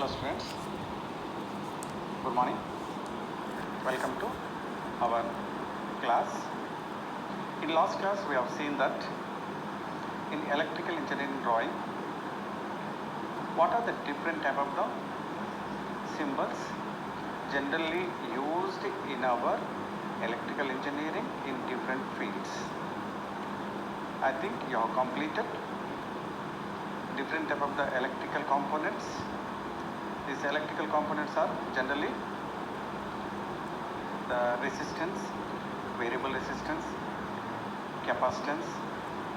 Hello students, good morning. Welcome to our class. In last class we have seen that in electrical engineering drawing, what are the different type of the symbols generally used in our electrical engineering in different fields. I think you have completed different type of the electrical components. These electrical components are generally the resistance, variable resistance, capacitance,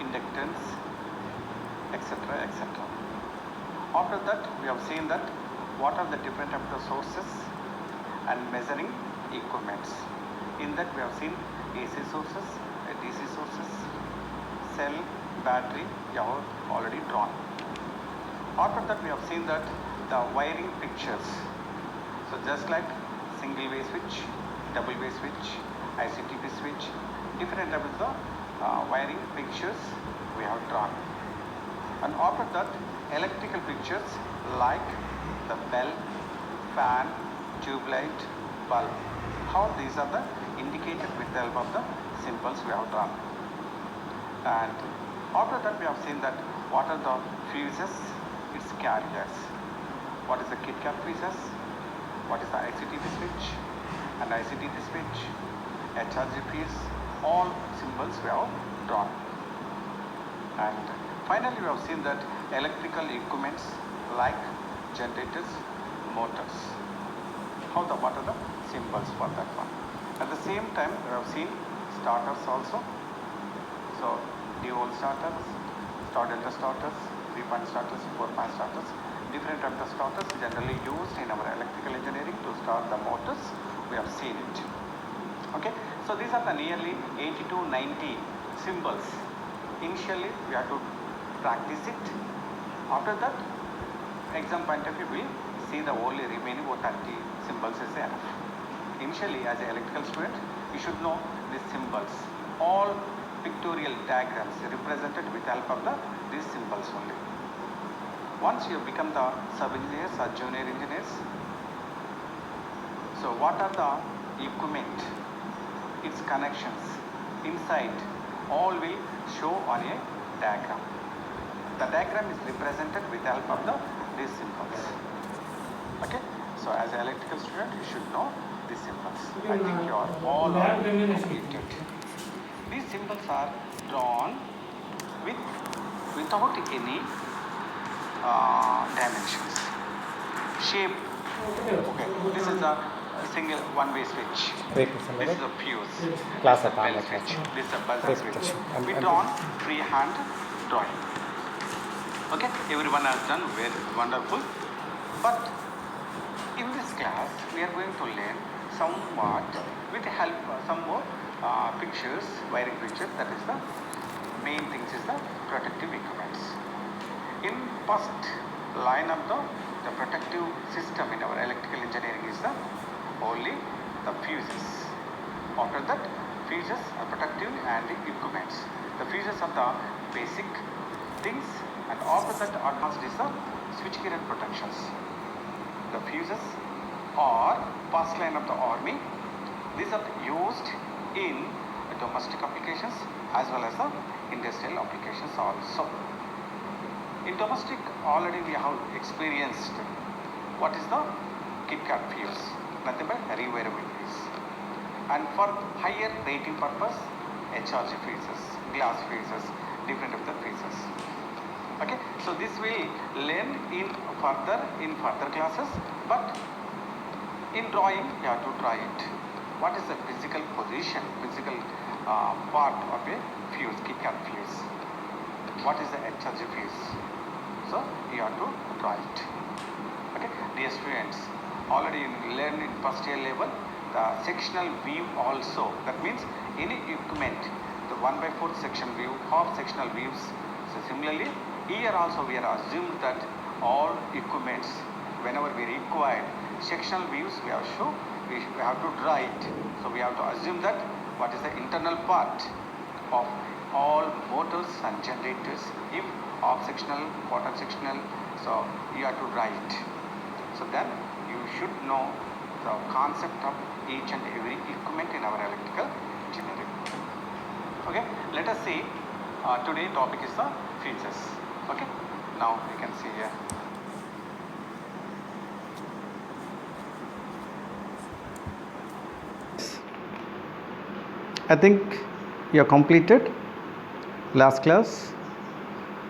inductance, etc. etc. After that, we have seen that what are the different type of the sources and measuring equipments. In that, we have seen AC sources, DC sources, cell, battery, you have already drawn. After that, we have seen that the wiring pictures. So just like single way switch, double way switch, ICTP switch, different type of the wiring pictures we have drawn. And after that, electrical pictures like the bell, fan, tube light, bulb. How these are the indicated with the help of the symbols we have drawn. And after that, we have seen that what are the fuses, its carriers. What is the KitKat fuses? What is the ICTP switch and ICTP switch, HRG fuse, all symbols we have drawn. And finally, we have seen that electrical equipments like generators, motors. What are the symbols for that one? At the same time, we have seen starters also. So D-volt starters, star delta starters, 3-point starters, 4-point starters. Different types of starters generally used in our electrical engineering to start the motors. We have seen it. Okay, so these are the nearly 80 to 90 symbols. Initially, we have to practice it. After that, exam point of view, we see the only remaining 30 symbols is enough. Initially, as an electrical student, you should know these symbols. All pictorial diagrams represented with the help of these symbols only. Once you become the sub-engineers or junior engineers, so what are the equipment, its connections, inside, all will show on a diagram. The diagram is represented with the help of these symbols. Okay, so as an electrical student, you should know these symbols. I think you are all completed. These symbols are drawn without any dimensions. Shape. Okay, this is a single one-way switch. This is a fuse. Class This is a bell switch. This is a buzzer switch. We drawn freehand drawing. Okay, everyone has done very wonderful. But in this class, we are going to learn somewhat with the help of some more pictures, wiring pictures. That is the main things is the protective equipments. In first line of the protective system in our electrical engineering is the only the fuses. After that, fuses are protective and the equipments. The fuses are the basic things, and after that advanced is the switchgear and protections. The fuses are first line of the army. These are used in domestic applications as well as the industrial applications also. In domestic, already we have experienced what is the KitKat fuse, nothing but rewirable fuse. And for higher rating purpose, HRG fuses, glass fuses, different of the fuses. Okay, so this will learn in further classes, but in drawing you have to draw it. What is the physical position, physical part of a fuse, KitKat fuse? What is the HRG fuse? So you have to draw it. Okay, dear students, already learned in first year level the sectional view also. That means any equipment, the 1/4 section view, half sectional views. So similarly, here also we are assumed that all equipments, whenever we require sectional views, we have to draw it. So we have to assume that what is the internal part of all motors and generators. If half sectional, quarter sectional, so you have to write. So then you should know the concept of each and every equipment in our electrical engineering. Okay, let us see. Today topic is the fuses. Okay, now you can see here. I think you have completed last class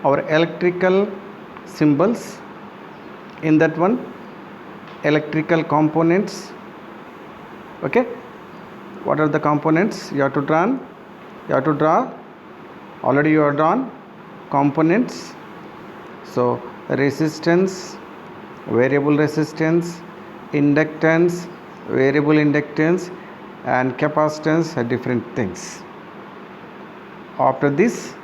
our electrical symbols. In that one, electrical components. Okay, what are the components you have to draw? You have to draw. Already you are drawn components. So resistance, variable resistance, inductance, variable inductance, and capacitance are different things. After this,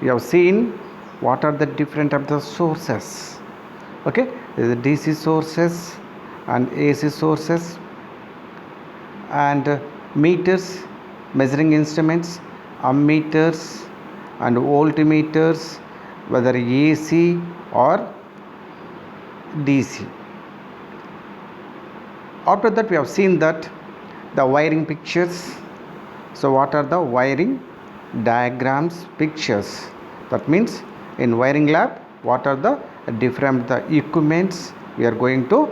you have seen what are the different of the sources. Okay, there is DC sources and AC sources, and meters, measuring instruments, ammeters and voltmeters, whether AC or DC. After that, we have seen that the wiring pictures. So what are the wiring diagrams pictures? That means in wiring lab, what are the different equipments we are going to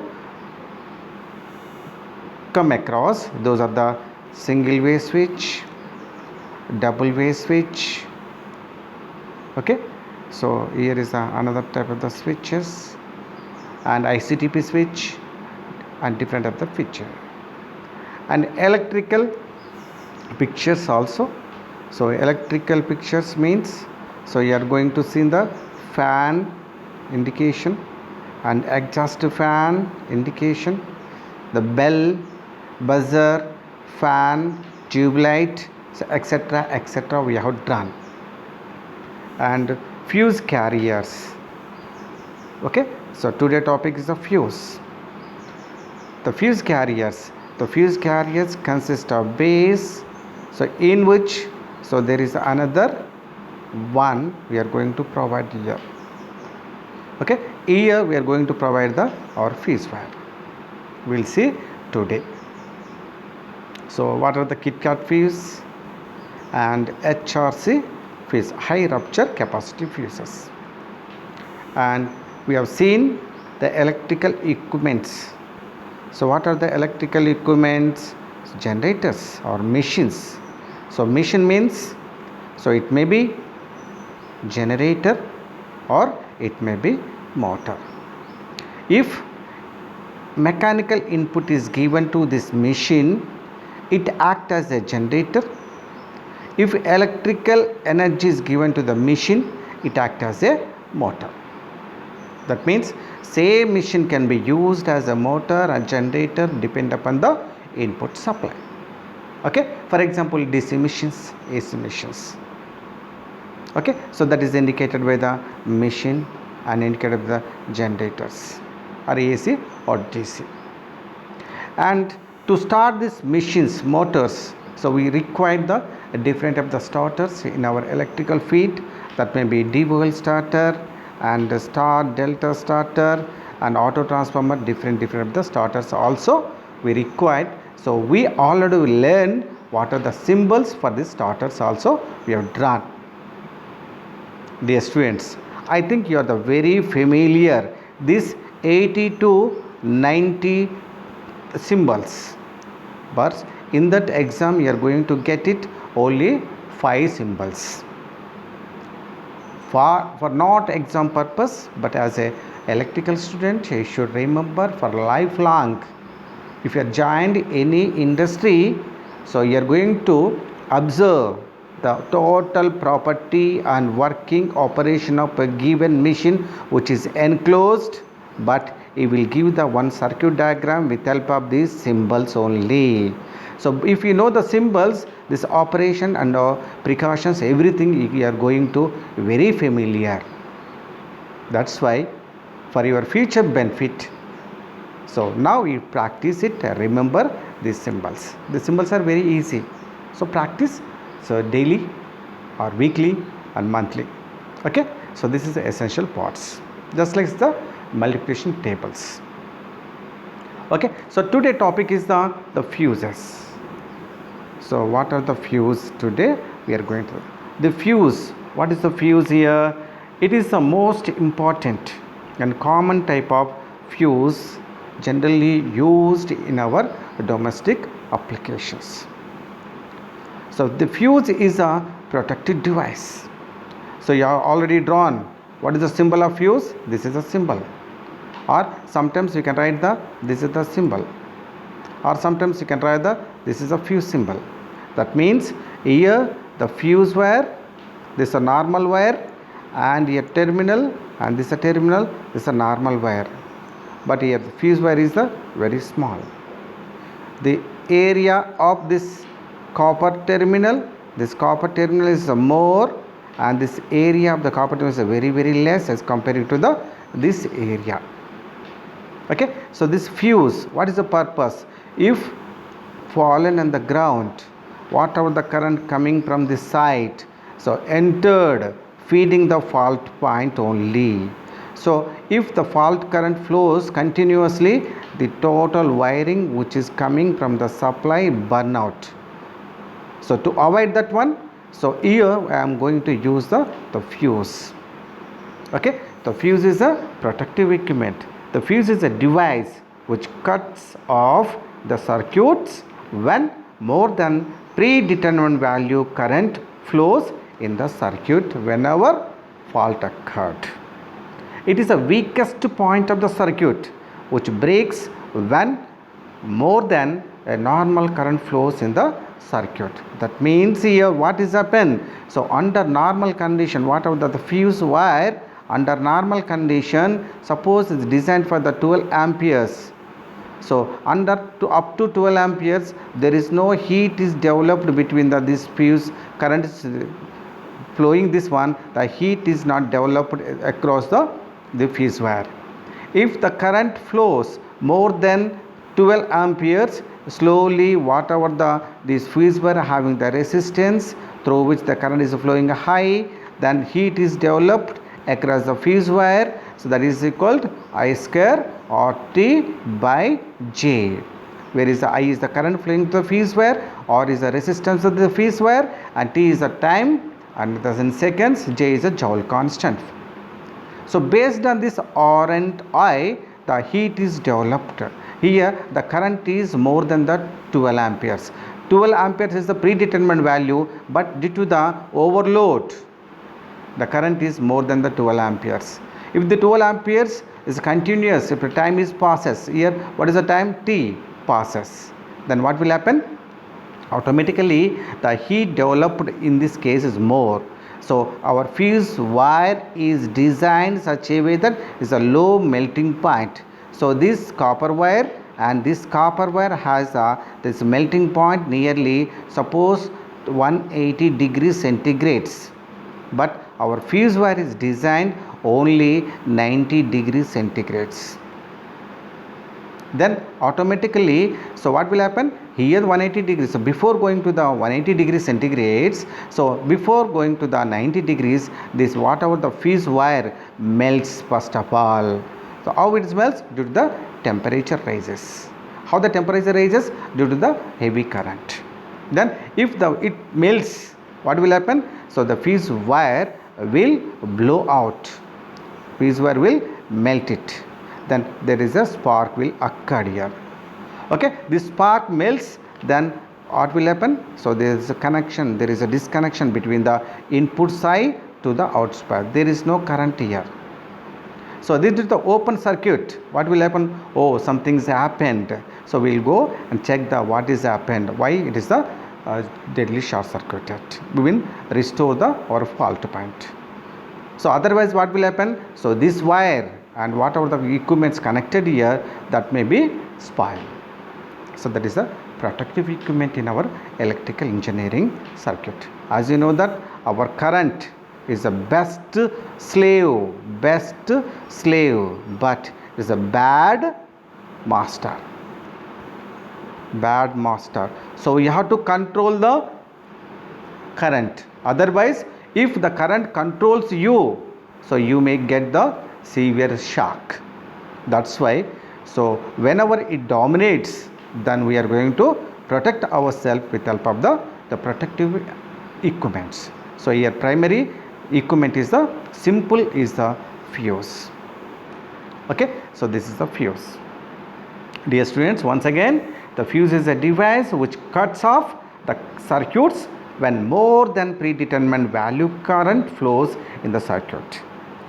come across? Those are the single way switch, double way switch. Okay, so here is another type of the switches, and ICTP switch, and different of the feature, and electrical pictures also. So electrical pictures means, so you are going to see the fan indication and exhaust fan indication, the bell, buzzer, fan, tube light, so etc etc we have drawn, and fuse carriers. Okay, so today topic is the fuse. The fuse carriers. The fuse carriers consist of base, so in which, so there is another one we are going to provide here. Okay, here we are going to provide our fuse wire. We will see today. So what are the KitKat fuse and HRC fuse, high rupture capacity fuses, and we have seen the electrical equipments. So what are the electrical equipments? Generators or machines. So machine means, so it may be generator or it may be motor. If mechanical input is given to this machine, it acts as a generator. If electrical energy is given to the machine, it acts as a motor. That means same machine can be used as a motor and generator depend upon the input supply. Okay, for example, DC machines, AC machines. Okay, so that is indicated by the machine and indicated by the generators, or AC or DC. And to start these machines, motors, so we require the different of the starters in our electrical feed. That may be D-well starter and star delta starter and auto transformer, different of the starters also we required. So we already learned what are the symbols for these starters also we have drawn. Dear students, I think you are the very familiar this 80 to 90 symbols, but in that exam you are going to get it only 5 symbols. For not exam purpose, but as a electrical student, you should remember for lifelong. If you are joined any industry, so you are going to observe the total property and working operation of a given machine which is enclosed, but it will give the one circuit diagram with help of these symbols only. So if you know the symbols, this operation and precautions, everything you are going to very familiar. That's why for your future benefit, so now you practice it, remember these symbols. The symbols are very easy, so practice, so daily or weekly and monthly. Okay, so this is the essential parts, just like the multiplication tables. Okay, so today topic is the fuses. So what are the fuse today? We are going to the fuse. What is the fuse here? It is the most important and common type of fuse generally used in our domestic applications. So the fuse is a protective device. So you have already drawn what is the symbol of fuse. This is a symbol, or sometimes you can write this is the symbol, or sometimes you can write this is a fuse symbol. That means here the fuse wire, this is a normal wire, and a terminal, and this is a terminal, this is a normal wire, but here the fuse wire is very small. The area of this copper terminal, this copper terminal is more, and this area of the copper terminal is very less as compared to this area. Okay, so this fuse, what is the purpose? If fallen on the ground, whatever the current coming from this side, so entered feeding the fault point only. So if the fault current flows continuously, the total wiring which is coming from the supply burn out. So to avoid that one, so here I am going to use the fuse. Okay, the fuse is a protective equipment. The fuse is a device which cuts off the circuits when more than predetermined value current flows in the circuit whenever fault occurred. It is the weakest point of the circuit which breaks when more than a normal current flows in the circuit. That means here what is happened? So under normal condition, whatever the fuse wire, under normal condition, suppose it's designed for the 12 amperes. So up to 12 amperes, there is no heat is developed between this fuse current is flowing this one, the heat is not developed across the fuse wire. If the current flows more than 12 amperes, slowly whatever this fuse wire having the resistance through which the current is flowing high, then heat is developed across the fuse wire. So that is equal to I square RT by J, where is the I is the current flowing to the fuse wire, R is the resistance of the fuse wire, and T is the time, and thus in seconds, J is a Joule constant. So based on this R and I, the heat is developed. Here the current is more than the 12 amperes. 12 amperes is the predetermined value, but due to the overload, the current is more than the 12 amperes. If the 12 amperes is continuous, if the time is passes, here what is the time? T passes, then what will happen? Automatically the heat developed in this case is more. So our fuse wire is designed such a way that is a low melting point. So this copper wire and this copper wire has this melting point nearly suppose 180 degrees centigrades, but our fuse wire is designed only 90 degrees centigrades. Then automatically, so what will happen? Here 180 degrees. So before going to the 180 degrees centigrades, so before going to the 90 degrees, this whatever the fuse wire melts first of all. So how it melts? Due to the temperature rises. How the temperature rises? Due to the heavy current. Then if it melts, what will happen? So the fuse wire will blow out. Fuse wire will melt it. Then there is a spark will occur here. Okay, this spark melts, then what will happen? So there is a connection, there is a disconnection between the input side to the output. There is no current here. So this is the open circuit. What will happen? Oh, something's happened. So we'll go and check what is happened. Why it is the deadly short circuited. We will restore our fault point. So otherwise what will happen? So this wire and whatever the equipments connected here, that may be spoiled. So that is a protective equipment in our electrical engineering circuit. As you know that our current is the best slave, but is a bad master. So you have to control the current. Otherwise, if the current controls you, so you may get the severe shock. That's why So whenever it dominates, then we are going to protect ourselves with help of the protective equipments. So here primary equipment is the simple is the fuse. Okay, so this is the fuse. Dear students, once again, the fuse is a device which cuts off the circuits when more than predetermined value current flows in the circuit.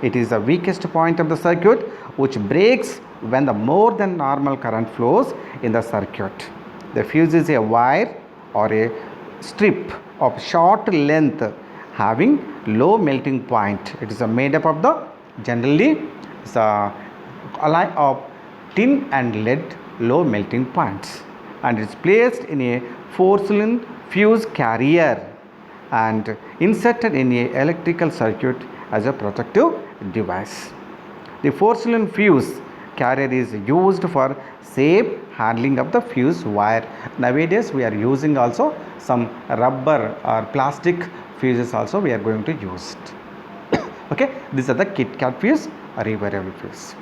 It is the weakest point of the circuit which breaks when the more than normal current flows in the circuit. The fuse is a wire or a strip of short length having low melting point. It is made up of the generally the alloy of tin and lead low melting points, and it is placed in a porcelain fuse carrier and inserted in a electrical circuit as a protective device. The porcelain fuse carrier is used for safe handling of the fuse wire. Nowadays we are using also some rubber or plastic fuses also we are going to use it. Okay, these are the KitKat fuse or rewirable fuse.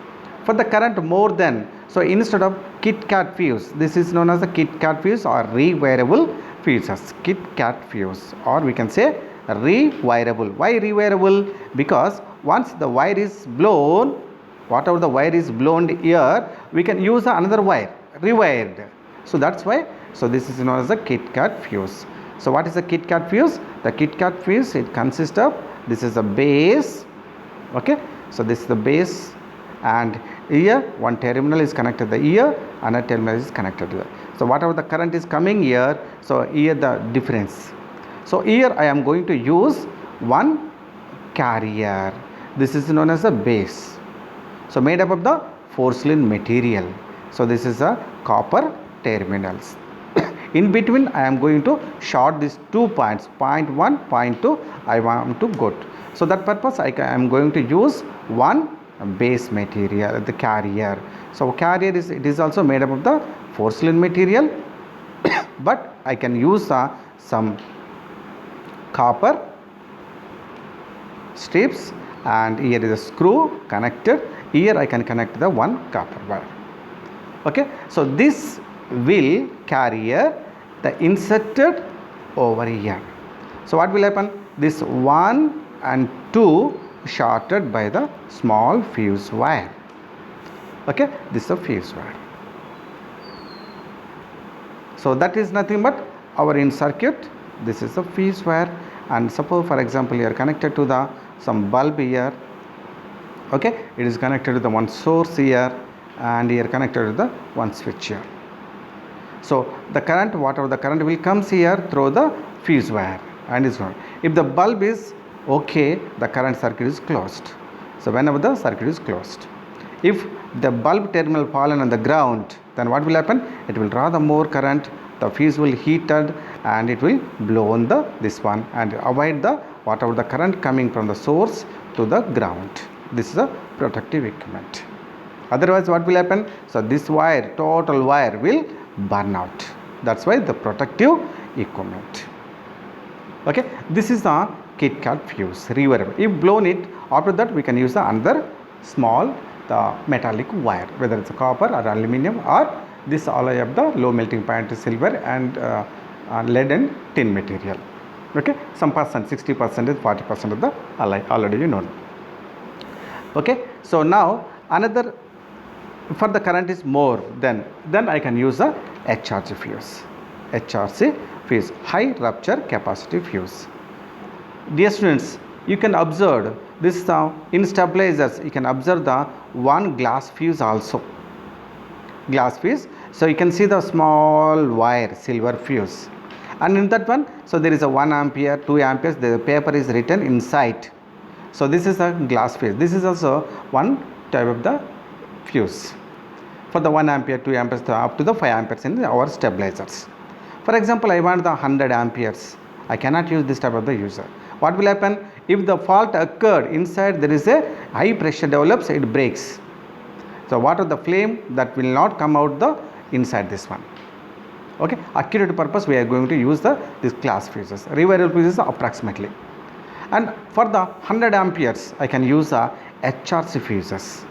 For the current more than, so instead of KitKat fuse, this is known as the KitKat fuse or rewirable fuses. KitKat fuse, or we can say rewirable. Why rewirable? Because once the wire is blown, whatever the wire is blown here, we can use another wire, rewired. So that's why, so this is known as the KitKat fuse. So what is the KitKat fuse? The KitKat fuse, it consists of, this is the base, okay, so this is the base, and here one terminal is connected to the here, another terminal is connected to the, so whatever the current is coming here, so here the difference. So here I am going to use one carrier. This is known as a base, so made up of the porcelain material. So this is a copper terminals. In between I am going to short these 2 points, point 1, point 2 I want to go to. So that purpose I am going to use one base material, the carrier. So carrier is, it is also made up of the porcelain material but I can use some copper strips, and here is a screw connected. Here I can connect the one copper wire. Okay, so this will carrier the inserted over here. So what will happen? This 1 and 2 shorted by the small fuse wire. Okay, this is a fuse wire. So that is nothing but our in circuit. This is a fuse wire, and suppose for example you are connected to the some bulb here. Okay, it is connected to the one source here, and here connected to the one switch here. So the current, whatever the current will comes here through the fuse wire and is on. If the bulb is okay, the current circuit is closed. So whenever the circuit is closed, if the bulb terminal fallen on the ground, then what will happen? It will draw the more current, the fuse will heated, and it will blow on the this one and avoid the whatever the current coming from the source to the ground. This is a protective equipment. Otherwise what will happen? So this wire, total wire will burn out. That's why the protective equipment. Okay, this is the KitKat fuse rewirable. If blown it, after that we can use the another small the metallic wire, whether it's a copper or aluminium or this alloy of the low melting point silver and lead and tin material. Okay, some percent, 60%, 40% of the alloy already you know. Okay, so now another, for the current is more, then I can use a HRC fuse. HRC fuse, high rupture capacity fuse. Dear students, you can observe this in stabilizers. You can observe the one glass fuse also. Glass fuse. So you can see the small wire silver fuse, and in that one, so there is a 1 ampere, 2 amperes. The paper is written inside. So this is a glass fuse. This is also one type of the fuse for the 1 ampere, 2 amperes up to the 5 amperes in our stabilizers. For example, I want the 100 amperes. I cannot use this type of the user. What will happen? If the fault occurred inside, there is a high pressure develops, it breaks. So what are the flame that will not come out the inside this one. Okay, accurate purpose we are going to use this glass fuses, rewirable fuses approximately. And for the 100 amperes I can use HRC fuses,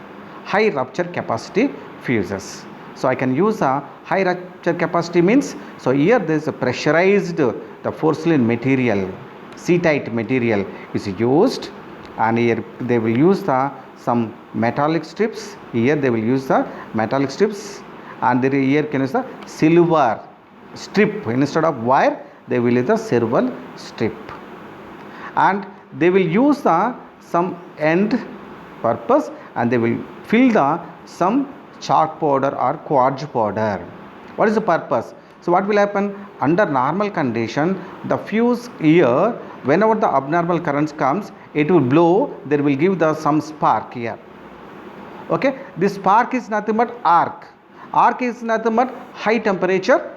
high rupture capacity fuses. So I can use a high rupture capacity means, so here there is a pressurized the porcelain material, C-tight material is used, and here they will use the some metallic strips. Here they will use the metallic strips, and here can use the silver strip instead of wire. They will use the silver strip, and they will use the some end purpose, and they will fill the some chalk powder or quartz powder. What is the purpose? So what will happen under normal condition, the fuse here, whenever the abnormal currents comes, it will blow, there will give the some spark here. Okay, this spark is nothing but arc. Arc is nothing but high temperature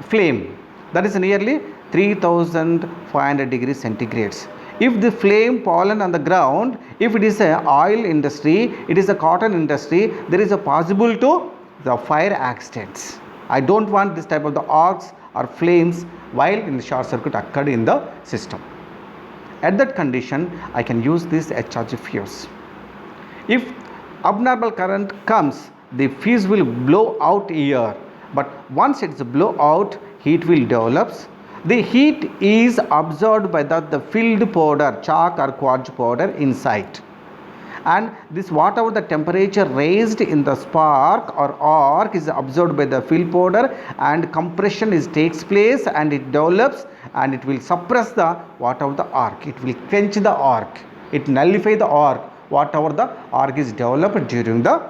flame, that is nearly 3500 degrees centigrades. If the flame fallen on the ground, if it is a oil industry, it is a cotton industry, there is a possible to the fire accidents. I don't want this type of the arcs or flames while in the short circuit occurred in the system. At that condition, I can use this HRG fuse. If abnormal current comes, the fuse will blow out here, but once it's blow out, heat will develop. The heat is absorbed by the filled powder, chalk or quartz powder inside, and this whatever the temperature raised in the spark or arc is absorbed by the filled powder, and compression is takes place, and it develops, and it will suppress the whatever the arc, it will quench the arc, it nullify the arc, whatever the arc is developed during the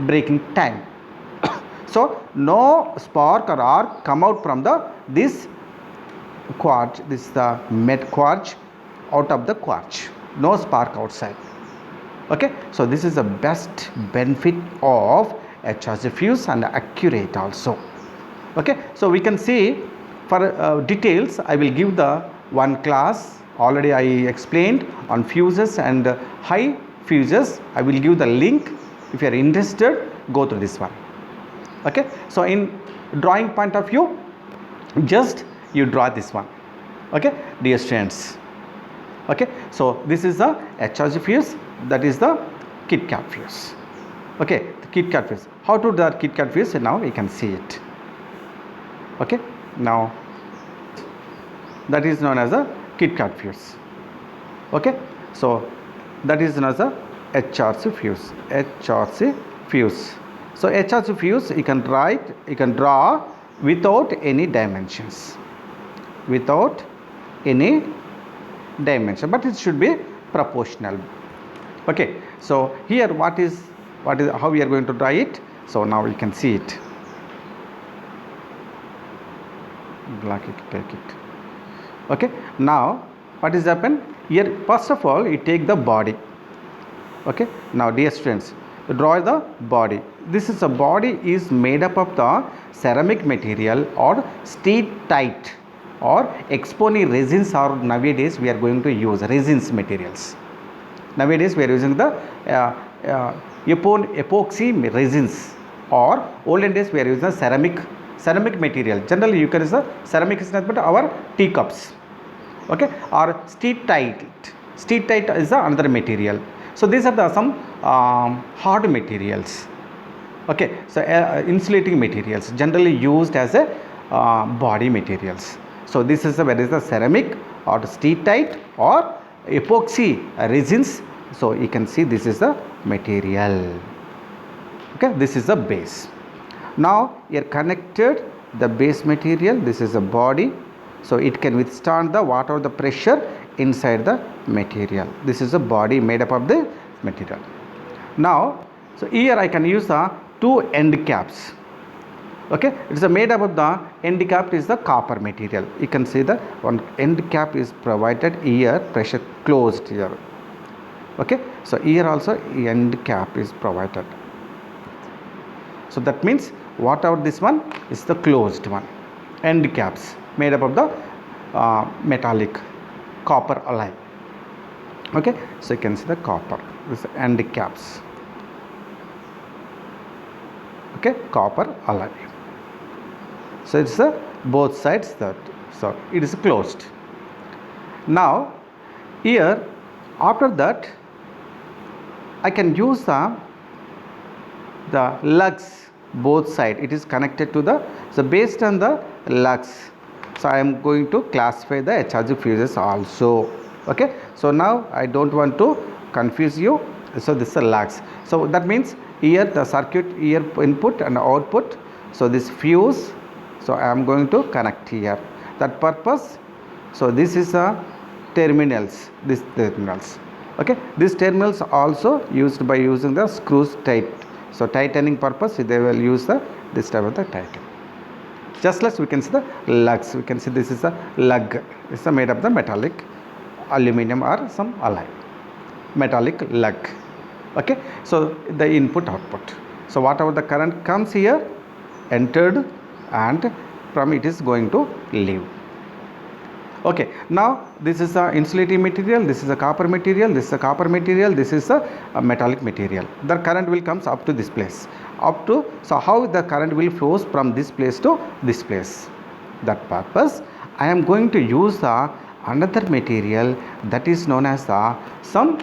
breaking time. So no spark or arc come out from this quartz, this the met quartz, out of the quartz, no spark outside. Okay, so this is the best benefit of HRG fuse, and accurate also. Okay, so we can see for details I will give the one class, already I explained on fuses and high fuses. I will give the link. If you are interested, go to this one. Okay, so in drawing point of view, just you draw this one. Okay, dear students. Okay, so this is the HRG fuse, that is the KitKat fuse. Okay, the KitKat fuse. How to do that KitKat fuse? Now we can see it. Okay, now that is known as a KitKat fuse. Okay, so that is known as a HRC fuse. HRC fuse. So HRC fuse you can draw without any dimensions, without any dimension, but it should be proportional. Okay, so here what is how we are going to draw it. So now you can see it. Black it, take it. Okay, now what is happen here? First of all, you take the body. Okay, now dear students, draw the body. This is a body is made up of the ceramic material or Steatite or Exponi resins, or nowadays we are going to use resins materials. Nowadays we are using the epoxy resins, or olden days we are using the ceramic material. Generally you can use the ceramic is not but our teacups. Okay, or Steatite. Steatite is the another material. So these are the some hard materials. Okay, so insulating materials generally used as a body materials. So this is where is the ceramic or Steatite or epoxy resins. So you can see this is the material. Okay, this is the base. Now you are connected the base material. This is a body, so it can withstand the whatever the pressure inside the material. This is a body made up of the material. Now, so here I can use the two end caps. Okay, it is made up of the end cap is the copper material. You can see the one end cap is provided here, pressure closed here. Okay, so here also end cap is provided. So that means whatever this one is the closed one. End caps made up of the metallic copper alloy. Okay, so you can see the copper, this end caps. Okay, copper alloy. So it's both sides that, so it is closed. Now here after that I can use the lugs both side. It is connected to the, so based on the lugs, so I am going to classify the HRG fuses also. Okay, so now I don't want to confuse you. So this is a lugs. So that means here the circuit, here input and output. So this fuse, so I am going to connect here, that purpose. So this is a terminals, this terminals. Okay, these terminals also used by using the screws tight. So tightening purpose they will use the this type of the tighten. Just like we can see the lugs, we can see this is a lug. It's made of the metallic, aluminum or some alloy, metallic lug. Okay, so the input output. So whatever the current comes here, entered, and from it is going to leave. Okay, now this is a insulating material, this is a copper material, this is a copper material, this is a metallic material. The current will comes up to this place, up to, so how the current will flows from this place to this place. That purpose I am going to use the another material that is known as the some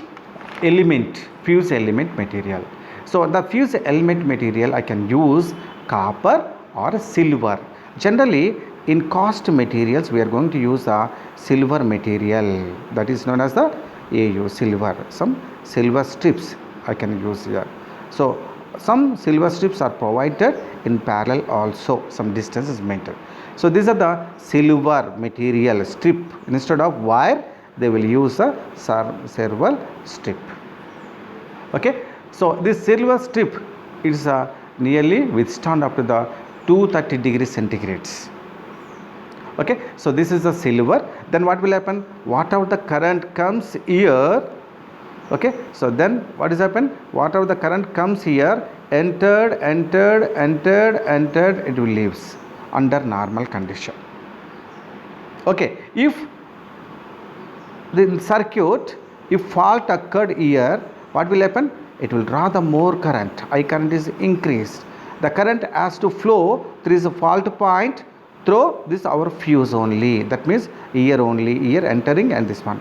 element, fuse element material. So the fuse element material I can use copper or silver. Generally in cast materials we are going to use a silver material, that is known as the AU silver. Some silver strips I can use here. So some silver strips are provided in parallel also, some distance is maintained. So these are the silver material strip. Instead of wire they will use a silver strip. Okay, so this silver strip is nearly withstand up to the 230 degrees centigrades. Okay, so this is the silver. Then what will happen, whatever the current comes here, okay, so then what is happen, whatever the current comes here, entered, it will leaves under normal condition. Okay, if the circuit, if fault occurred here, what will happen, it will draw the more current, I current is increased, the current has to flow through the fault point through this our fuse only. That means here only, here entering and this one.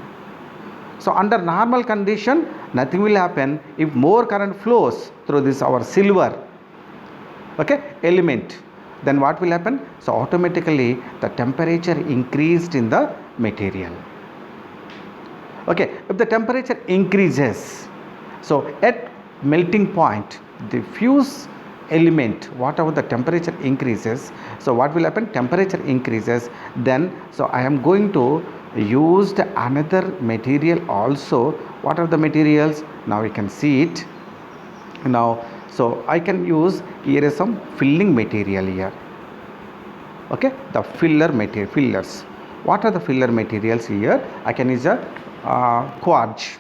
So under normal condition nothing will happen. If more current flows through this our silver, okay, element, then what will happen, so automatically the temperature increased in the material. Okay, if the temperature increases, so at melting point the fuse element, whatever the temperature increases, so what will happen, temperature increases, then so I am going to use another material also. What are the materials, now we can see it now. So I can use here is some filling material here. Okay, the filler material, fillers. What are the filler materials here, I can use a quartz,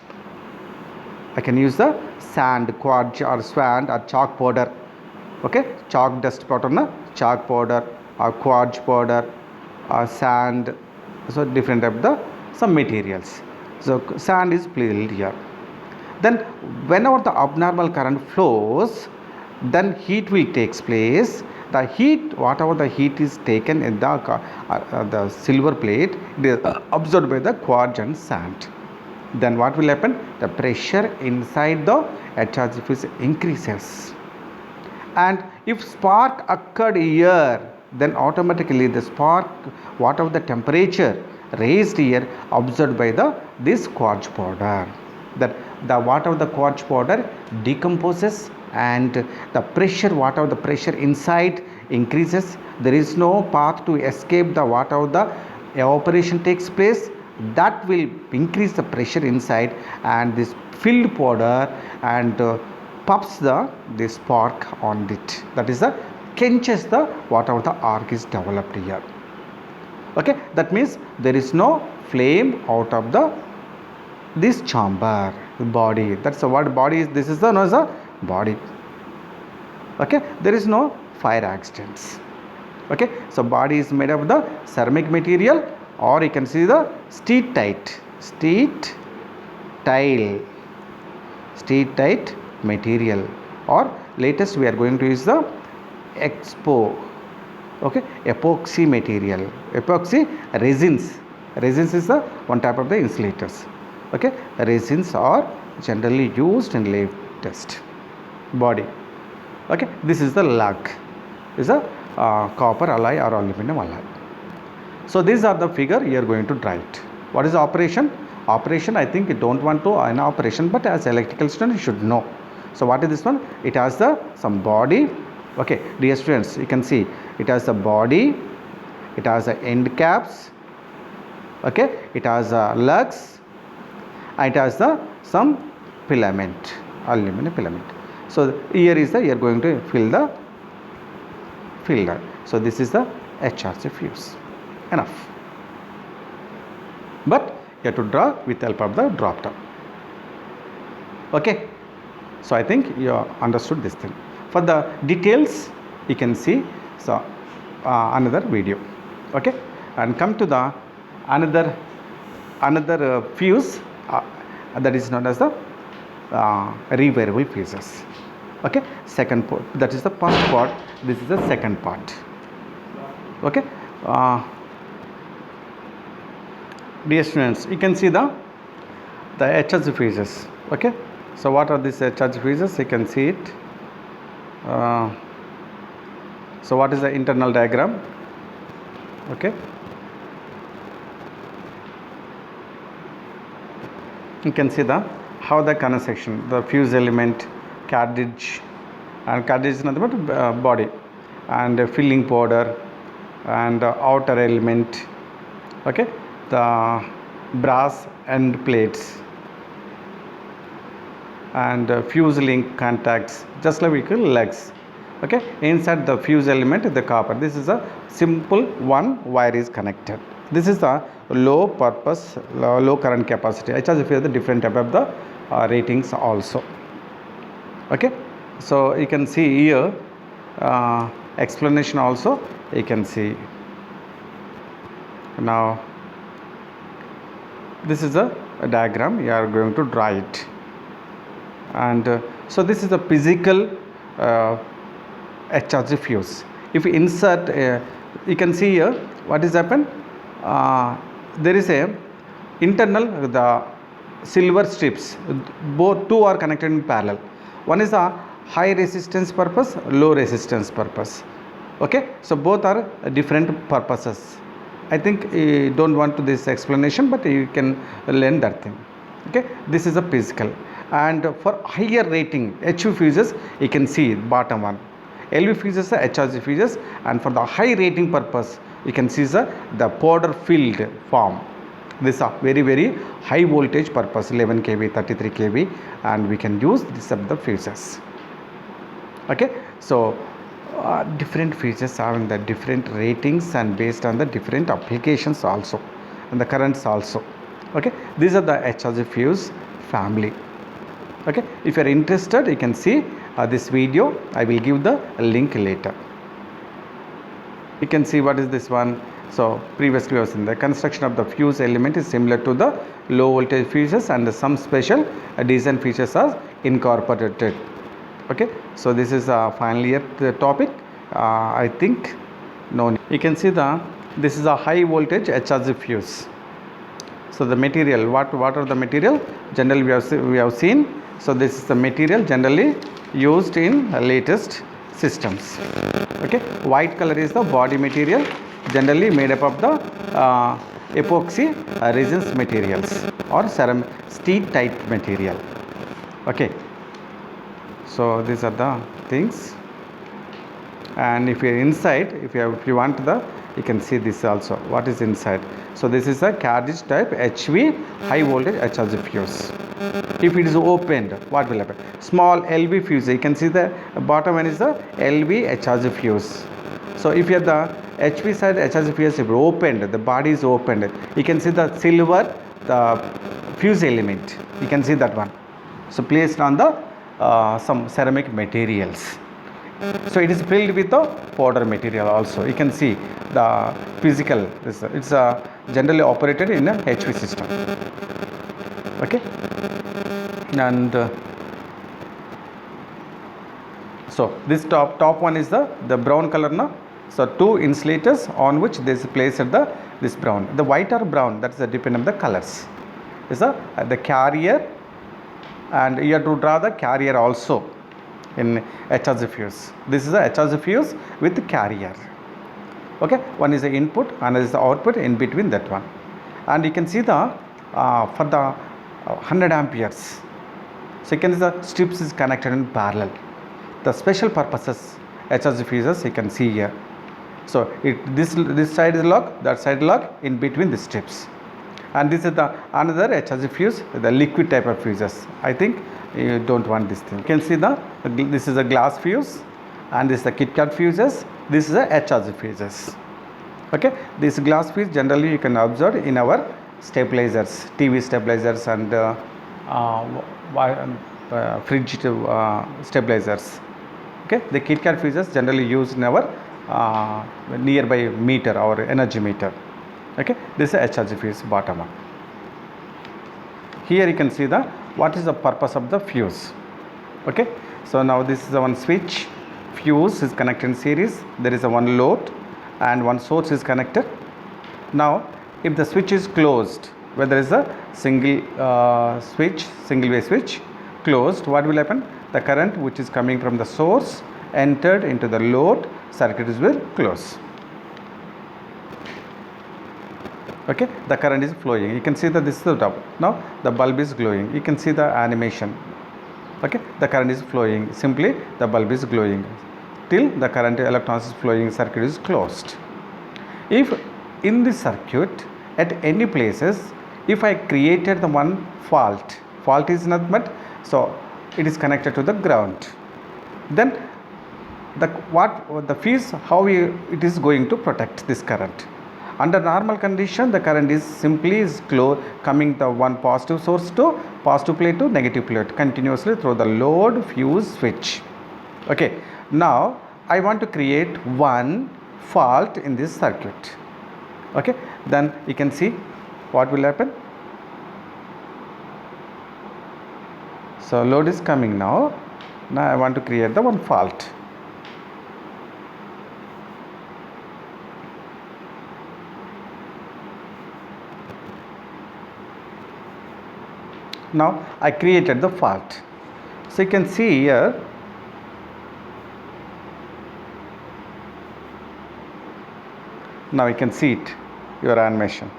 I can use the sand, quartz or sand or chalk powder. Okay, chalk dust powder, chalk powder or quartz powder or sand. So different type of the some materials. So sand is filled here. Then whenever the abnormal current flows, then heat will takes place. The heat, whatever the heat is taken in the silver plate, it is absorbed by the quartz and sand. Then what will happen, the pressure inside the HRG fuse increases. And if spark occurred here, then automatically the spark, whatever the temperature raised here, absorbed by this quartz powder. That the whatever the quartz powder decomposes and the pressure, whatever the pressure inside increases. There is no path to escape the whatever the evaporation takes place. That will increase the pressure inside, and this filled powder and puffs the spark on it. That is the quenches the whatever the arc is developed here. Okay, that means there is no flame out of this chamber, body. That's the what body is. This is the known as a body. Okay, there is no fire accidents. Okay, so body is made of the ceramic material, or you can see the steel tight material, or latest we are going to use the epoxy material, epoxy resins is the one type of the insulators. Okay, resins or generally used in lab test. Body. Okay, this is the lug. Is a copper alloy or aluminum alloy. So these are the figure you are going to draw it. What is the operation? Operation, I think you don't want to an operation, but as electrical student you should know. So what is this one? It has the some body. Okay, dear students, you can see it has the body, it has the end caps. Okay, it has lugs, and it has the some filament, aluminum filament. So here is the you are going to fill the filter. So this is the HRC fuse. Enough. But you have to draw with help of the drop down. Okay. So I think you understood this thing. For the details, you can see so another video. Okay. And come to the another fuse that is known as the revariable fuses. Okay. Second part, that is the first part. This is the second part. Okay. Dear students, you can see the HRC fuses. Okay. So what are these HRC fuses? You can see it. So what is the internal diagram? Okay. You can see the how the connect section, the fuse element, cartridge, and cartridge is nothing but body, and filling powder, and outer element. Okay, the brass end plates, and fuse link contacts, just like we call legs. Okay, inside the fuse element, the copper. This is a simple one wire is connected. This is the low purpose, low current capacity. HRC fuse the different type of the ratings also. Okay, so you can see here explanation also you can see. Now this is a diagram, you are going to draw it, and so this is a physical HRC fuse. If you insert you can see here what is happened. There is a internal the silver strips, both two are connected in parallel. One is a high resistance purpose, low resistance purpose. Okay, so both are different purposes. I think you don't want to this explanation, but you can learn that thing. Okay, this is a physical, and for higher rating HV fuses you can see bottom one. LV fuses are HRC fuses, and for the high rating purpose you can see the powder filled form. This are very high voltage purpose, 11 kV, 33 kV, and we can use this of the fuses. Okay, so different fuses having the different ratings and based on the different applications also, and the currents also. Okay, these are the HRC fuse family. Okay, if you are interested you can see this video. I will give the link later. You can see what is this one. So previously was in the construction of the fuse element is similar to the low voltage fuses, and some special design features are incorporated. Okay, so this is a final year topic. I think no, you can see this is a high voltage HRC fuse. So the material, what are the material generally we have seen. So this is the material generally used in latest systems. Okay, white color is the body material, generally made up of the epoxy resins materials or ceramic steel type material. Okay, so these are the things, and if you are inside, if you want you can see this also what is inside. So this is a cartridge type HV high voltage HRC fuse. If it is opened, what will happen? Small LV fuse, you can see the bottom one is the LV HRC fuse. So if you have the HV side HRC fuse, if opened, the body is opened, you can see the silver, the fuse element, you can see that one. So placed on the some ceramic materials. So it is filled with the powder material also. You can see the physical, it's generally operated in a HV system. Okay, and so this top one is the brown color now. So two insulators on which this placed this brown. The white or brown, that is depend on the colors. Is the carrier and you have to draw the carrier also in HRC fuse. This is a HRC fuse with carrier. Okay, one is the input, another is the output, in between that one. And you can see the for the 100 amperes. So you can see the strips is connected in parallel. The special purposes HRC fuses you can see here. So this side is lock, that side lock, in between the strips. And this is the another HRC fuse, the liquid type of fuses. I think you don't want this thing. You can see this is a glass fuse, and this is the KitKat fuses. This is a HRC fuses. Okay, this glass fuse generally you can observe in our stabilizers, TV stabilizers, and fridge stabilizers. Okay, the KitKat fuses generally used in our nearby meter or energy meter. Okay, this is a HRC fuse bottom one. Here you can see what is the purpose of the fuse. Okay, so now this is the one switch. Fuse is connected in series. There is a one load and one source is connected. Now if the switch is closed, where there is a single way switch closed, what will happen? The current which is coming from the source entered into the load, circuit will close. Okay, the current is flowing. You can see that this is the top. Now the bulb is glowing. You can see the animation. Okay, the current is flowing. Simply the bulb is glowing till the current electrons is flowing, circuit is closed. If in this circuit at any places, if I created the one fault is not but so it is connected to the ground, then the fuse, how it is going to protect this current. Under normal condition, the current is simply coming the one positive source to positive plate to negative plate continuously through the load, fuse, switch. Okay, now I want to create one fault in this circuit. Okay, then you can see what will happen. So load is coming now. Now I want to create the one fault. Now I created the fault. So you can see here, now you can see it, your animation.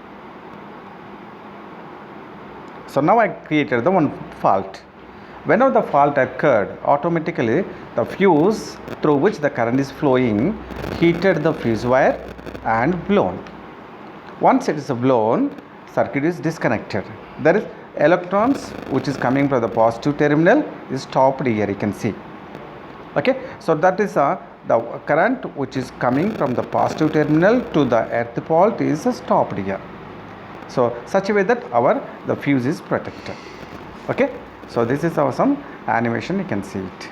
So now I created the one fault. Whenever the fault occurred, automatically the fuse through which the current is flowing heated the fuse wire and blown. Once it is blown, circuit is disconnected. There is electrons which is coming from the positive terminal is stopped here, you can see. Okay, so that is the current which is coming from the positive terminal to the earth pole is stopped here. So such a way that the fuse is protected. Okay, so this is our some animation, you can see it.